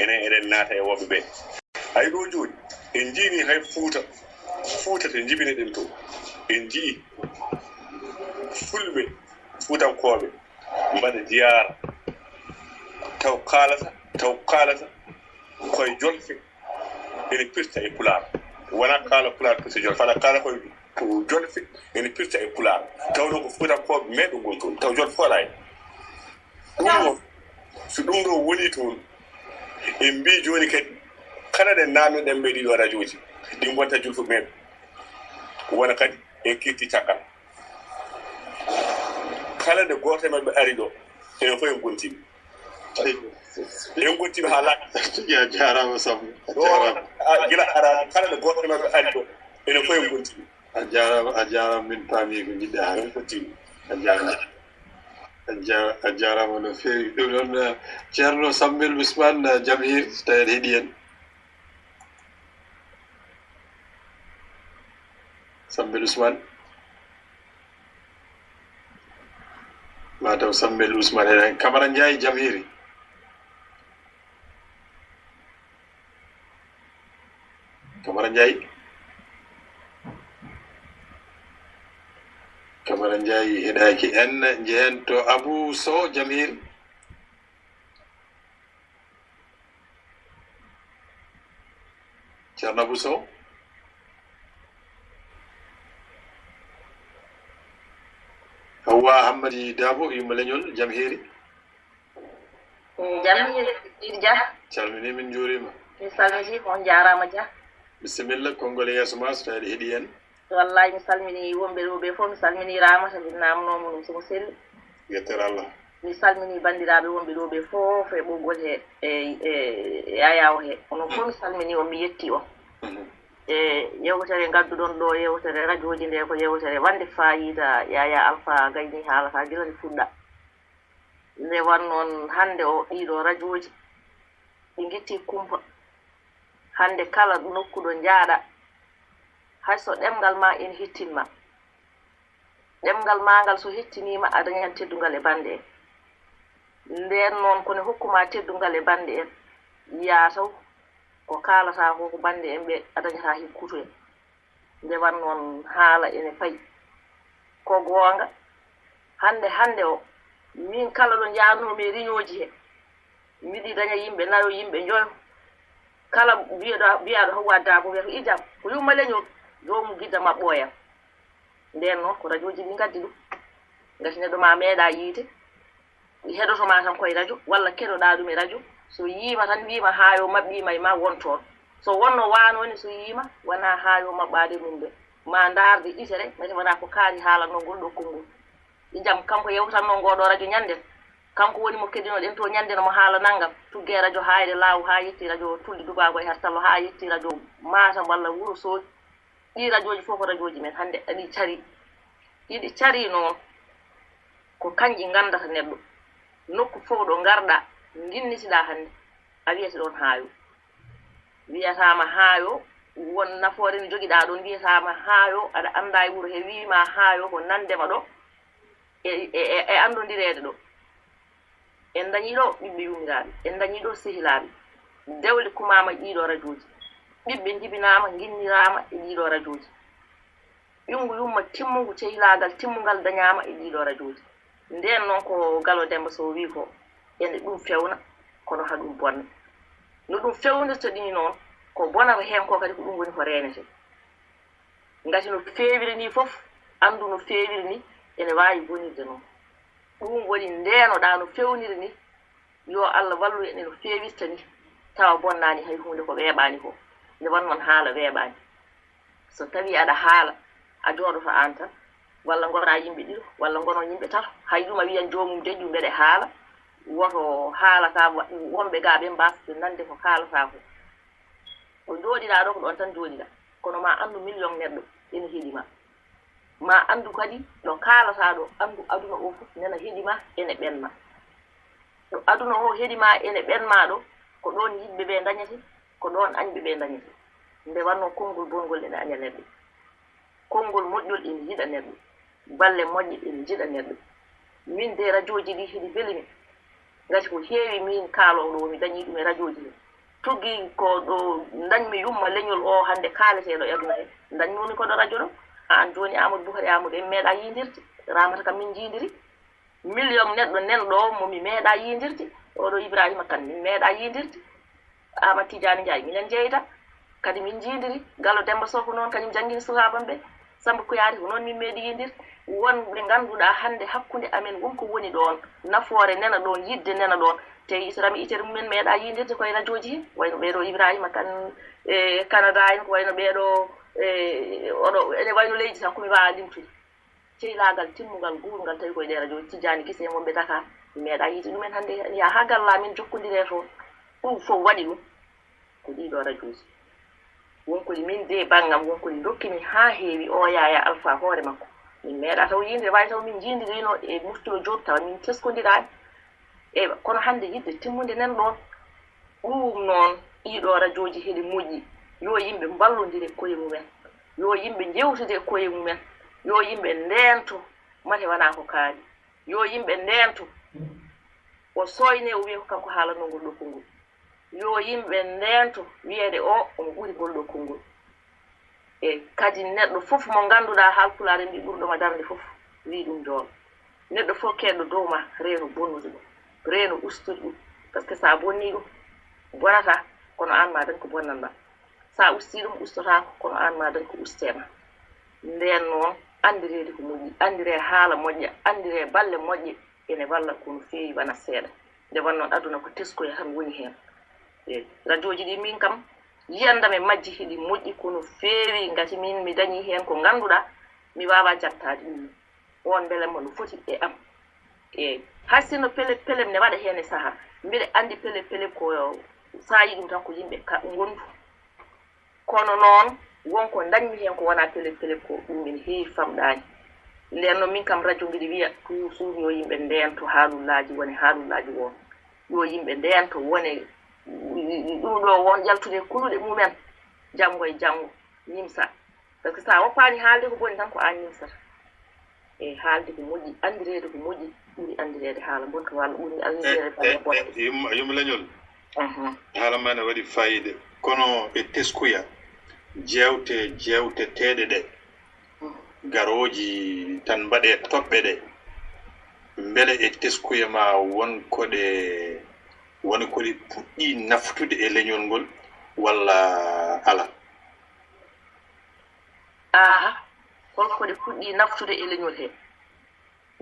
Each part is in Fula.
enen naata e woɓɓe ɓe hay ɗo joni en jiini hay fuuta to jibine ɗen to en jii fulɓe fuutankoɓe mbaɗa jiyara taw kaalata koye jolfe ene pirta e pulaar wona kaala pulaar pirta jolfe fala kaala koye jolfe ene pirta e pulaar taw ɗon ko fuutankoɓe meɗo gon toon taw jolfe foɗa en ɗum noon so ɗum ɗo woni toon en mbi joni kadi kala ɗen namnoɗen ɓe ɗiɗo radio ji ɗi gonta julfu men wona kadi en kirti caggal kala nde goto e maɓɓe ari ɗo enen fof en gontiɓe en gontiɓe ha laaɓi ya jarama Samba gila ara kala nde goto e maɓɓe ari ɗo enen fof en gontiɓe a jarama min paami ko jiɗɗa ha en gontiɓe a jarama no fewi ɗum noon ceerno Samuel Ousmane Jamhir tawen heeɗi en Samuel Ousmane mataw Samuel Ousmane en Camara Ndiaye Jamhiri Camara Ndiaye heɗaki en jehen to Abou Sow Jamhiri ceerno Abou Sow Hawa Hammadi Dabo yumma leñol Jamhiri Jamhiri Dia calmini min juurima mi salmiti on jarama Dia bisimilla konngol e yeeso ma so tawi heeɗi en wallahi mi salmini wonɓe ɗo ɓe fof mi salmini Ramata min namnomo ɗum somo selli yettere Allah mi salmini bandiraɓe wonɓe ɗo ɓe fof e ɓoggol he e yayawo he onon fof mi salmini on mi yetti on e yewtere gadduɗon ɗo yewtere radio ji nde ko yewtere wande fayida yaya Alpha gayni haalata gilani fuɗɗa nde wannoon hande o ɗiɗo radio ji ɗi guitti kumpa hande kala nokkuɗo jaaɗa hayso ɗemgal ma ina hittinma ɗemgal ma ngal so hittinima a dañan teddungal e bande en nden noon kone hokkuma teddungal e bande en yataw ko kalata ko bande en ɓe a dañata hikkuto en nde wannoon haala ene fayi ko goonga hande o min kala ɗo jaanunomi e riñoji he miɗi daña yimɓe nayo yimɓe joyo kala biyaɗo Hawa Dabo wiyata ijam ko yumma leñol jomum gidda maɓɓoyam nden noon ko radio ji ɗi gaddi ɗum gati neɗɗo ma meeɗa yiite heɗotoma tan koye radio walla keɗoɗa ɗum e radio so yiima tan wima haayo maɓɓima e ma wontoon so wonno wanoni so yiima wona haayo maɓɓade mum ɓe ma darde itere mete wona ko kaari haalanno ngol ɗo konngol ijam kanko yewtanno ngoɗo radio ñanden kanko woni mo keɗinoɗen to ñanden mo haala naggam tugge radio hayde laaw ha yetti radio tulli dubago e har tallo ha yetti radio Matam walla Wuro Sogi ɗi radio ji fof ko radio ji men hande ɗiɗi cari noon ko kanƴi gandata neɗɗo nokku fof ɗo garɗa ginnitiɗa hande a wiyete ɗon haayo wiyatama haayo won nafoore ni joguiɗa ɗon wiyatama haayo aɗa anda e wuuro he wima haayo ko nandema ɗo e andodirede ɗo en dañi ɗo ɓiɓɓe yumiraɓe en dañi ɗo sehilaɓe dewle kumama ɗiɗo radio ji ɓiɓɓe jibinama ginnirama e ɗiɗo radio ji ƴungu yumma timmugu sehilagal timmugal dañama e ɗiɗo radio ji nden noon ko Gallo Demba Sow wi ko ene ɗum fewna kono ha ɗum bonna no ɗum fewnirta ɗini noon ko bonata hen ko kadi ko ɗum woni ko renete ngati no fewiri ni fof andu no fewiri ni ene wawi bonirde noon ɗum woni ndenoɗa no fewniri ni yo Allah wallu en no fewirta ni tawa bonnani hay hunde ko weeɓani ko nde wan noon haala weeɓani so tawi aɗa haala a jooɗoto an tan walla gona yimɓe ɗiɗo walla gono yimɓe tato hay ɗum a wiyan jomum deƴƴu mbeɗe haala woto haalata wonɓe ga ɓe mbasde nande ko kaalata ko jooɗiɗa ɗo ko ɗon tan jooɗiɗa kono ma andu million neɗɗo ene heeɗima ma andu kadi ɗo kaalata ɗo andu aduna o fof nena heeɗima ene ɓenma ɗo aduna o heeɗima ene ɓenma ɗo ko ɗon yimɓe ɓe dañete ko ɗon añɓe ɓe dañete nde wanno konngol bongol ene aña neɗɗo konngol moƴƴol ene yiɗa neɗɗo balle moƴƴe ene jiɗa neɗɗo min de radio ji ɗi heɗi belimi ngati ko heewi min kaalowo ɗo mi dañii ɗum e radio ji tuggi ko ɗo dañmi yumma leñol o hannde kaaleteeɗo e aduna he dañmimi ko ɗo radio ɗo an jooni Amadou Boukary Amadou en meeɗa yiidirde Ramata kam min jiidiri million neɗɗo nen ɗo momi meeɗa yiidirde oɗo Ibrahima Kane min meeɗa yiidirde Amadou Tidiane Ndiaye minen jeyda kadi min jiidiri Gallo Demba Sow ko noon kañum janngini sukaaɓe ɓe Samba Kouyaté ko noon min meeɗi yiidirde wonɓe ngannduɗaa hannde hakkunde amen wonko woni ɗon nafoore nena ɗon yidde nena ɗon te Rami Itere mumen meeɗa yiidirde koye radio ji he wayno ɓeeɗo Ibrahima Kane e Canada en ko wayno ɓeeɗo oɗo ene wayno leydi tan komi waawa limtude ceylaagal timmugal guurngal tawi koye ɗe radio Tidiane Gise e wonɓe Dakar mi meeɗa yiide ɗumen hannde ya haa galla min jokkondire toon ɗum fof waɗi ɗum ko ɗiɗo radio ji wonkoli min de banngam wonkoli dokkimi haa heewi o Yaya Alpha hoore makko min meeɗa taw yinde wawi taw min jindirino e muftuɗo Diop tawa min teskodiraani eyi kono hannde yidde timmude nen ɗon ɗum noon ɗiɗo radio ji heɗi moƴƴi yo yimɓe mballondire koye mumen yo yimɓe jewtude koye mumen yo yimɓe ndeento mate wona ko kaali yo yimɓe ndeento o soyne o wiya ko kanko haalatno ngol ɗo konngol yo yimɓe ndeento wiyeede o omo ɓuri ngol ɗo konngol e kadi neɗɗo fof mo ngannduɗaa haalpulaare mbi ɓurɗoma darnde fof wi ɗum joom neɗɗo fof keɗɗo dow ma reeno bonnude ɗum reeno ustude ɗum par ce que sa bonnii ɗum bonata kono aan ma dañ ko bonnanɗa sa ustii ɗum ustotaako kono aan ma dañ ko usteema ndeen noon anndireede ko moƴƴi andiree haala moƴƴa andiree balle moƴƴe ene walla kono feewi wana seeɗa nde wan noon aduna ko teskoye tan woni heen eyi radio ji ɗi min kam yiyandame majji heɗi moƴƴi kono feewi ngati min mi dañii heen ko ngannduɗaa mi waawa jaɓtaade ɗum on mbelenmo no foti e am eyi hay sinno pelem ne waɗa heen e sahaa mbiɗa anndi pelem ko sa yi ɗum tan ko yimɓe ngondu kono noon wonko dañmi heen ko wonaa pelem ko ɗum min heewi famɗaani nden noon min kam radio mbiɗa wiya toujours yo yimɓe ndeento haalullaaji woni haalullaaji won yo yimɓe ndeento woni ɗum ɗo won jaltude kuluɗe mumen janngo e janngo nimsa par ce que sa woppaani haalde ko boni tan ko aan nimsata eyi haalde ko moƴƴi anndireede ko moƴƴi ɓuri anndireede haala bonka walla ɓuri anndireede yumma leñol haala ma ne waɗi fayide kono e teskuya jewte teeɗe ɗe garooji tan mbaɗee toɓɓe ɗe mbele e teskuya ma woni koɗe puɗɗi naftude e leñol ngol walla ala holko ɗe puɗɗi naftude e leñol hee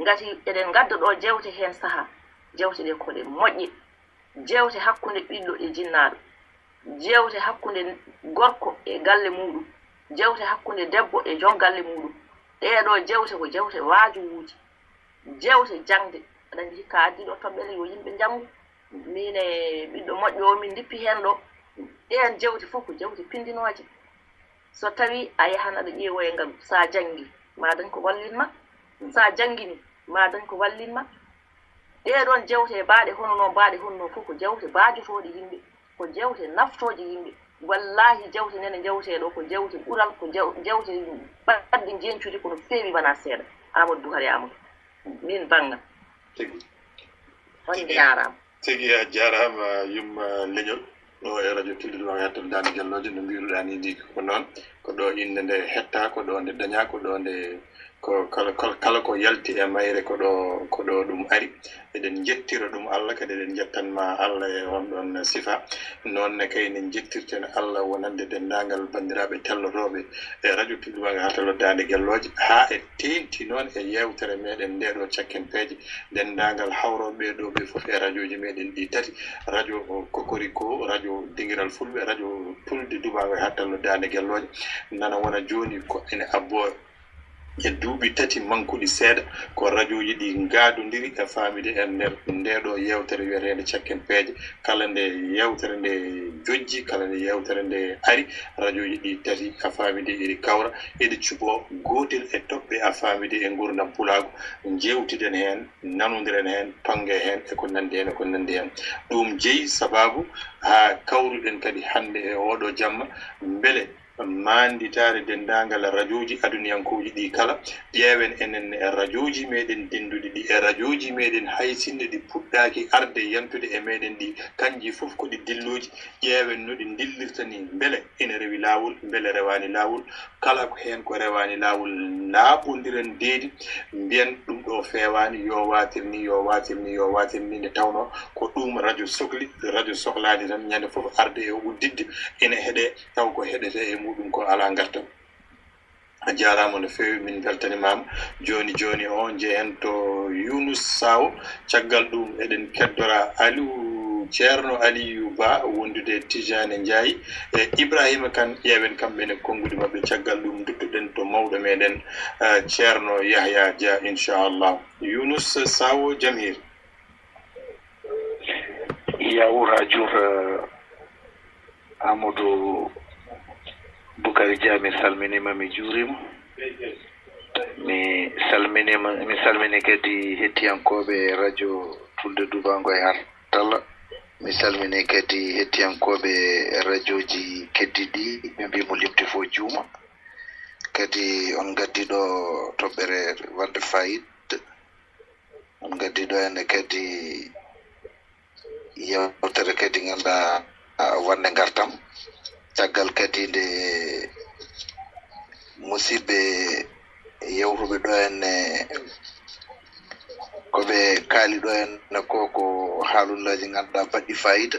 ngati eɗen ngadda ɗo jewte heen sahaa jewte ɗe ko ɗe moƴƴe jewte hakkunde ɓiɗɗo e jinnaaɗo jewte hakkunde gorko e galle muɗum jewte hakkunde debbo e jongalle muɗum ɗeɗo jewte ko jewte waajuwuuji jewte jangde aɗa andi hikka addi ɗo toɓɓere yo yimɓe jangu min e ɓiɗɗo moƴƴo o min dippi heen ɗo ɗen jewte fof ko jewte pindinooje so tawi a yahan aɗa ƴeewoye ngam sa jangi ma dañ ko wallinma sa jangini ma dañ ko wallinma ɗeɗon jewte baaɗe hono noon baaɗe hono noon fof ko jewte baajotooɗe yimɓe ko jewte naftooje yimɓe wallahi jewte nene jewteɗo ko jewte ɓural ko jewte baɗɗe jencude kono feewi wona seeɗa Amadou Boukary Amadou min bangam on jarama tigi a jarama yumma leñol ɗo e radio Tilduɗo yettere Dande Dialloje no mbiruɗa ni ndi ko noon ko ɗo inde nde hetta ko ɗo nde daña ko ɗo nde ko kala ko yalti e mayre ko ɗo ɗum ari eɗen jettira ɗum Allah kadi eɗen jettanma Allah e on ɗon sifa noonne kayne jettirten Allah wonande dendagal bandiraɓe tellotoɓe e radio Tilduɗo hatalo Dande Dialloje ha e tenti noon e yewtere meɗen ndeɗo cakken peeje dendagal hawroɓe ɗo ɓe foof e radio ji meɗen ɗi tati radio Kokoriko radio Dinguiral Fulɓe radio Tulde Dubago e hatalo Dande Dialloje nana wona joni ko ene abbo e duuɓi tati mankuɗi seeɗa ko radio ji ɗi ngaadodiri e faamide e nder ndeɗo yewtere wiyetede cakken peeje kala nde yewtere nde jojji kala nde yewtere nde ari radio ji ɗi tati a faamide eɗi kawra eɗi cuɓo gotel e toɓɓe a faamide e gurdam pulago jewtiden heen nanodiren heen tongue heen eko nandi heen ɗum jeeyi sababu ha kawruɗen kadi hande e oɗo jamma beele manditare dendagal radioji aduniyankoji ɗi kala ƴeewen enen e radioji meɗen dendude ɗi e radioji meɗen haysinde ɗi puɗɗaki arde yantude e meɗen ɗi kanji fof ko ɗi dilloji ƴeewen no ɗi dillirta ni beele ene rewi lawol beele rewani lawol kala ko hen ko rewani lawol laaɓodiren deedi mbiyen ɗum ɗo fewani yo watirni yo watirni yo watirni nde tawno ko ɗum radio sohli radio sohladi tan ñande fof arde e uddidde ene heeɗe taw ko heɗete e muɗum ko ala gartam a jarama no fewi min beltanimama joni joni on jehen to Yunus Saw caggal ɗum eɗen keddora Aliou Ceerno Aliou Ba wondude Tijane Ndiaye e Ibrahima Kane ƴeewen kamɓene kongude mabɓe caggal ɗum duttoɗen to mawɗo meɗen Ceerno Yahya Dia inchallah Yunus Saw jam hir yawrajur Amadou Boukary Dia mi salminima mi juurima mi salmini kadi hettiyankoɓe radio Fulde Dubango e Hartalla mi salmini kadi hettiyankoɓe radio ji keddiɗi ɓe mbimo limti fo juuma kadi on gaddiɗo toɓɓere wadde fayida on gaddiɗo ene kadi yewtere kadi ganduɗa wonde gartam caggal kadi nde musidɓe yewtuɓe ɗo henne koɓe kaali ɗo henne ko haalullaji ganduɗa baɗɗi fayida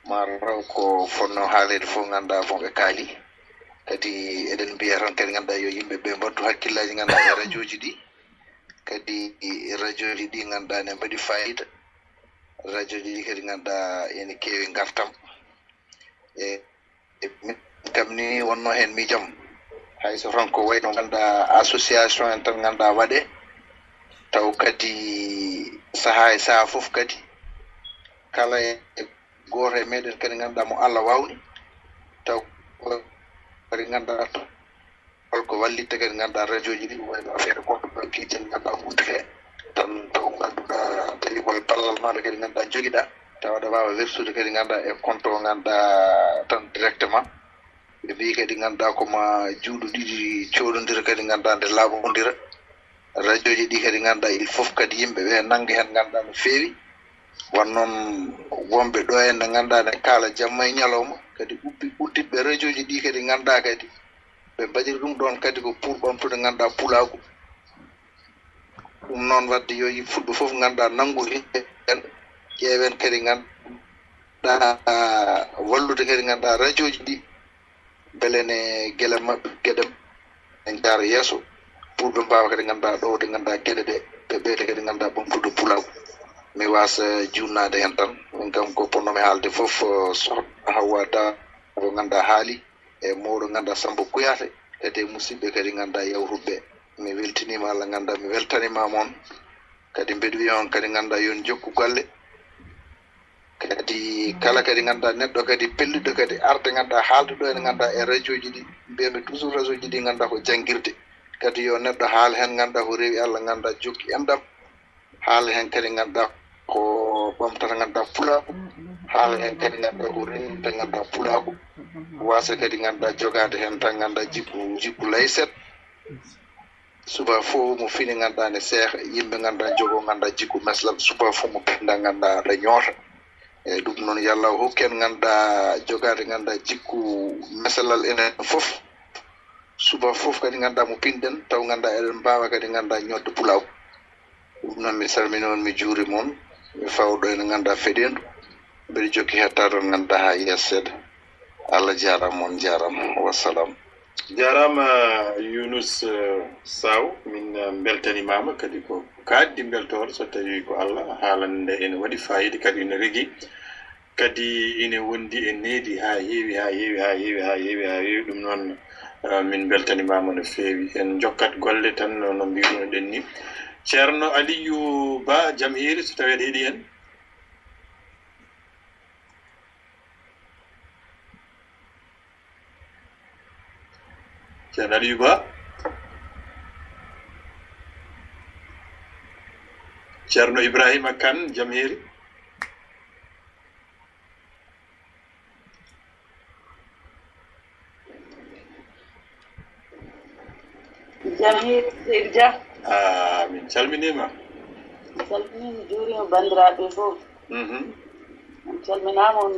ma raw ko fonno haalede fof ganduɗa fo ɓe kaali kadi eɗen mbiya tan kadi ganduɗa yo yimɓe ɓe mbaddu hakkillaji ganduɗa e radio ji ɗi kadi radio ji ɗi ganduɗa ne mbaɗi fayida radio ji ɗi kadi ganduɗa ene keewi gartam e min kam ni wonno hen miijam hayso tan ko wayno ganduɗa association en tan ganduɗa waɗe taw kadi saaha e saaha fof kadi kala e goto e meɗen kadi ganduɗa mo Allah wawni taw kadi ganduɗa holko wallitta kadi ganduɗa radio ji ɗi wayno affaire goɗɗo bankijen ganduɗa huddete tan taw ganduɗa tawi koye ballal maɗa kadi ganduɗa joguiɗa taw aɗa wawa wersude kadi ganduɗa e compte o ganduɗa tan directement ɓe mbi kadi ganduɗa koma juuɗo ɗiɗi coɗodira kadi ganduɗa nde laaɓodira radio ji ɗi kadi ganduɗa il faut kadi yimɓe ɓe nangga hen ganduɗa no feewi won noon wonɓe ɗo en nde ganduɗa ne kaala jamma e ñalawma kadi uddiɓe radio ji ɗi kadi ganduɗa kadi ɓe mbaɗiri ɗum ɗon kadi ko pour ɓamtude ganduɗa pulagu ɗum noon wadde yo fulɓe foof ganduɗa nanggu hen ƴeewen kadi ganduɗa wallude kadi ganduɗa radio ji ɗi beele ne guele mabɓe gueɗe en jaara yeeso pour ɓe mbawa kadi ganduɗa ɗowde ganduɗa gueɗe ɗe ɓe ɓeyde kadi ganduɗa ɓamtude pulagu mi wasa junnade hen tan min kam ko ponnomi haalde foof sohna Hawwa Da ko ganduɗa haali e mawɗo ganduɗa Samba Kuyate kadi musidɓe kadi ganduɗa yawtuɓe mi weltinima Allah ganduɗa mi weltanima moon kadi mbeɗa wiya on kadi ganduɗa yon jokku golle kadi kala kadi ganduɗa neɗɗo kadi pelliɗo kadi arde ganduɗa haalde ɗo ene ganduɗa e radio ji ɗi mbiyaɓe toujours radio ji ɗi ganduɗa ko jangguirde kadi yo neɗɗo haala hen ganduɗa ko rewi Allah ganduɗa jokki endam haala hen kadi ganduɗa ko ɓamtata ganduɗa pulaku haala hen kadi ganduɗa ko rewinta ganduɗa pulaku wasa kadi ganduɗa jogade hen tan ganduɗa jikku layset suba fo mo fini ganduɗa ne seeha yimɓe ganduɗa jogo ganduɗa jikku meslal suba fo mo pinda ganduɗa ɗa ñoota e ɗum noon yo Allah hokken ganduɗa jogade ganduɗa jikku mesalal enen foof suba foof kadi ganduɗa mo pinɗen taw ganduɗa eɗen mbawa kadi ganduɗa ñodde pulaw ɗum noon mi salmini on mi juuri moon mi fawɗo ene ganduɗa feɗendu mbeɗa jokki hettade on ganduɗa ha yeeso seeɗa Allah jarama on jarama wassalam jarama Yunus Saw min beltanimama kadi ko kaddi beltore so tawi ko Allah haalande ene waɗi fayida kadi ene regui kadi ene wondi e needi ha heewi ɗum noon min beltanimama no feewi en jokkat golle tan no mbino ɗen ni Ceerno Aliou Ba jam hiiri so tawi aɗa heeɗi en Ceerno Aliou Ba Ceerno Ibrahima Kane jam hiiri Jamil Seydou Dia. min calminima. Mi salminima juurima banndiraaɓe fof. Mhm. On calminaama on